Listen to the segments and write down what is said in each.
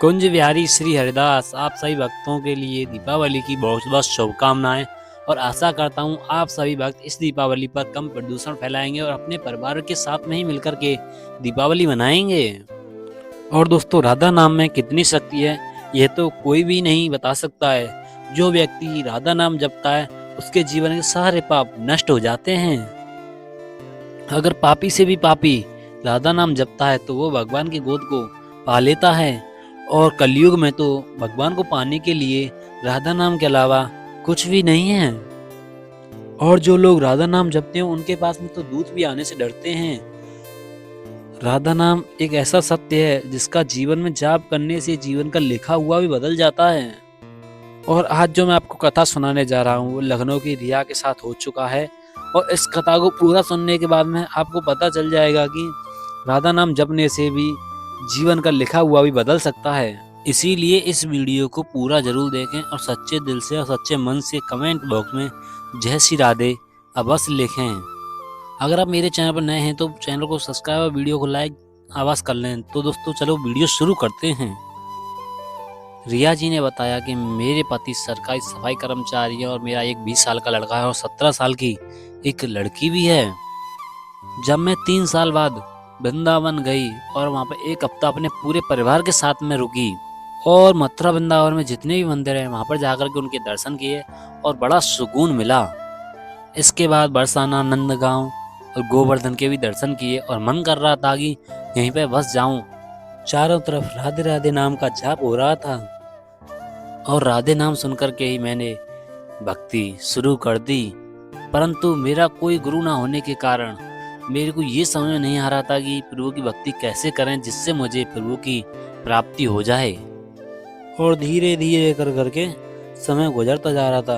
कुंज विहारी श्री हरिदास आप सभी भक्तों के लिए दीपावली की बहुत बहुत शुभकामनाएं और आशा करता हूं आप सभी भक्त इस दीपावली पर कम प्रदूषण फैलाएंगे और अपने परिवार के साथ में ही मिलकर के दीपावली मनाएंगे। और दोस्तों, राधा नाम में कितनी शक्ति है यह तो कोई भी नहीं बता सकता है। जो व्यक्ति राधा नाम जपता है उसके जीवन के सारे पाप नष्ट हो जाते हैं। अगर पापी से भी पापी राधा नाम जपता है तो वो भगवान की गोद को पा लेता है। और कलयुग में तो भगवान को पाने के लिए राधा नाम के अलावा कुछ भी नहीं है। और जो लोग राधा नाम जपते हैं उनके पास में तो दूत भी आने से डरते हैं। राधा नाम एक ऐसा सत्य है जिसका जीवन में जाप करने से जीवन का लिखा हुआ भी बदल जाता है। और आज जो मैं आपको कथा सुनाने जा रहा हूँ वो लखनऊ की रिया के साथ हो चुका है। और इस कथा को पूरा सुनने के बाद में आपको पता चल जाएगा कि राधा नाम जपने से भी जीवन का लिखा हुआ भी बदल सकता है। इसीलिए इस वीडियो को पूरा जरूर देखें और सच्चे दिल से और सच्चे मन से कमेंट बॉक्स में जय श्री राधे अवश्य लिखें। अगर आप मेरे चैनल पर नए हैं तो चैनल को सब्सक्राइब और वीडियो को लाइक अवश्य कर लें। तो दोस्तों चलो वीडियो शुरू करते हैं। रिया जी ने बताया कि मेरे पति सरकारी सफाई कर्मचारी है और मेरा एक 20 साल का लड़का है और 17 साल की एक लड़की भी है। जब मैं 3 साल बाद वृंदावन गई और वहाँ पर एक हफ्ता अपने पूरे परिवार के साथ में रुकी और मथुरा वृंदावन में जितने भी मंदिर हैं वहाँ पर जाकर के उनके दर्शन किए और बड़ा सुकून मिला। इसके बाद बरसाना, नंदगांव और गोवर्धन के भी दर्शन किए और मन कर रहा था कि यहीं पे बस जाऊं। चारों तरफ राधे राधे नाम का जाप हो रहा था और राधे नाम सुनकर के ही मैंने भक्ति शुरू कर दी। परंतु मेरा कोई गुरु ना होने के कारण मेरे को ये समझ में नहीं आ रहा था कि प्रभु की भक्ति कैसे करें जिससे मुझे प्रभु की प्राप्ति हो जाए। और धीरे धीरे कर करके समय गुजरता जा रहा था।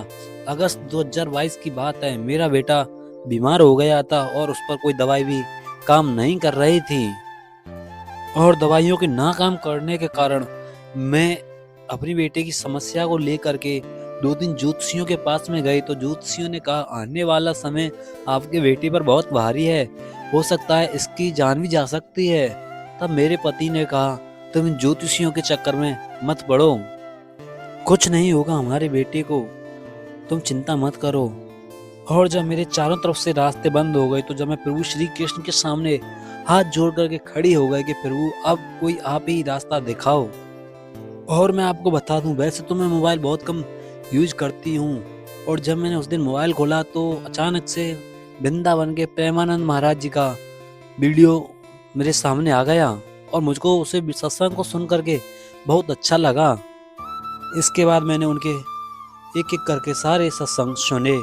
अगस्त 2022 की बात है। मेरा बेटा बीमार हो गया था और उस पर कोई दवाई भी काम नहीं कर रही थी। और दवाइयों के ना काम करने के कारण मैं अपनी बेटे की समस्या को लेकर के 2-3 ज्योतिषियों के पास में गए तो ज्योतिषियों ने कहा आने वाला समय आपके बेटे पर बहुत भारी है, हो सकता है इसकी जान भी जा सकती है। तब मेरे पति ने कहा तुम इन ज्योतिषियों के चक्कर में मत पड़ो, कुछ नहीं होगा हमारे बेटे को, तुम चिंता मत करो। और जब मेरे चारों तरफ से रास्ते बंद हो गए तो जब मैं प्रभु श्री कृष्ण के सामने हाथ जोड़ करके खड़ी हो गई कि प्रभु अब कोई आप ही रास्ता दिखाओ। और मैं आपको बता दूं वैसे तो मैं मोबाइल बहुत कम यूज करती हूँ। और जब मैंने उस दिन मोबाइल खोला तो अचानक से वृंदावन के प्रेमानंद महाराज जी का वीडियो मेरे सामने आ गया और मुझको उसे सत्संग को सुन करके बहुत अच्छा लगा। इसके बाद मैंने उनके एक एक करके सारे सत्संग सुने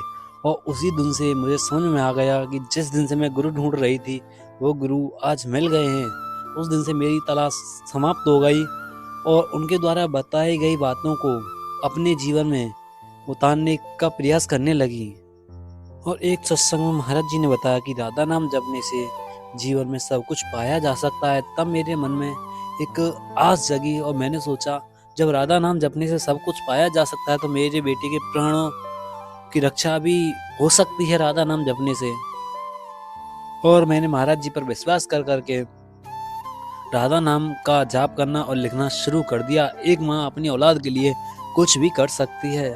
और उसी दिन से मुझे समझ में आ गया कि जिस दिन से मैं गुरु ढूंढ रही थी वो गुरु आज मिल गए हैं। उस दिन से मेरी तलाश समाप्त हो गई और उनके द्वारा बताई गई बातों को अपने जीवन में उतारने का प्रयास करने लगी। और एक सत्संग में महाराज जी ने बताया कि राधा नाम जपने से जीवन में सब कुछ पाया जा सकता है। तब मेरे मन में एक आस जगी और मैंने सोचा जब राधा नाम जपने से सब कुछ पाया जा सकता है तो मेरे बेटे के प्राणों की रक्षा भी हो सकती है राधा नाम जपने से। और मैंने महाराज जी पर विश्वास कर करके राधा नाम का जाप करना और लिखना शुरू कर दिया। एक माँ अपनी औलाद के लिए कुछ भी कर सकती है।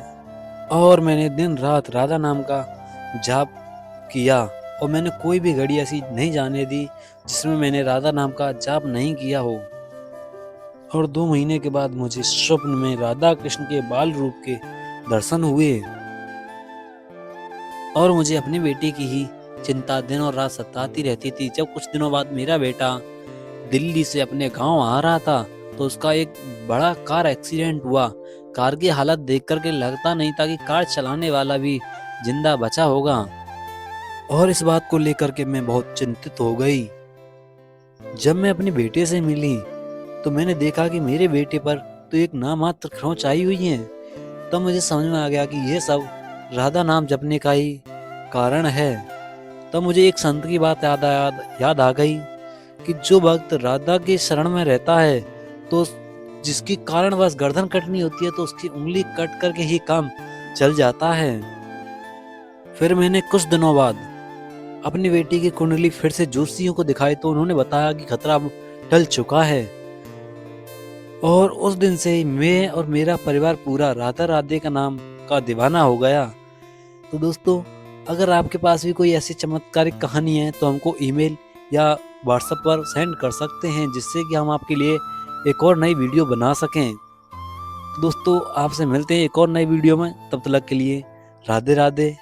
और मैंने दिन रात राधा नाम का जाप किया और मैंने कोई भी घड़ी ऐसी नहीं जाने दी जिसमें मैंने राधा नाम का जाप नहीं किया हो। और 2 महीने के बाद मुझे स्वप्न में राधा कृष्ण के बाल रूप के दर्शन हुए और मुझे अपने बेटे की ही चिंता दिन और रात सताती रहती थी। जब कुछ दिनों बाद मेरा बेटा दिल्ली से अपने गांव आ रहा था तो उसका एक बड़ा कार एक्सीडेंट हुआ। कार की हालत देख करके लगता नहीं था कि कार चलाने वाला भी जिंदा बचा होगा। और इस बात को लेकर के मैं बहुत चिंतित हो गई। जब मैं अपने बेटे से मिली तो मैंने देखा कि मेरे बेटे पर तो एक नामात्र खरोंच आई हुई है। तब मुझे समझ में आ गया कि यह सब राधा नाम जपने का ही कारण है। तब मुझे एक संत की बात याद आ गई कि जो भक्त राधा के शरण में रहता है तो जिसकी कारण बस गर्दन कटनी होती है तो उसकी उंगली कट करके ही काम चल जाता है। फिर मैंने कुछ दिनों बाद अपनी बेटी की कुंडली फिर से ज्योतिषियों को दिखाई तो उन्होंने बताया कि खतरा अब टल चुका है। और उस दिन से ही मैं और मेरा परिवार पूरा राधा राधे का नाम का दीवाना हो गया। तो दोस्तों, अगर आपके पास भी कोई ऐसी चमत्कारिक कहानी है तो हमको ईमेल या व्हाट्सएप पर सेंड कर सकते हैं, जिससे कि हम आपके लिए एक और नई वीडियो बना सकें। तो दोस्तों, आपसे मिलते हैं एक और नई वीडियो में। तब तक के लिए राधे राधे।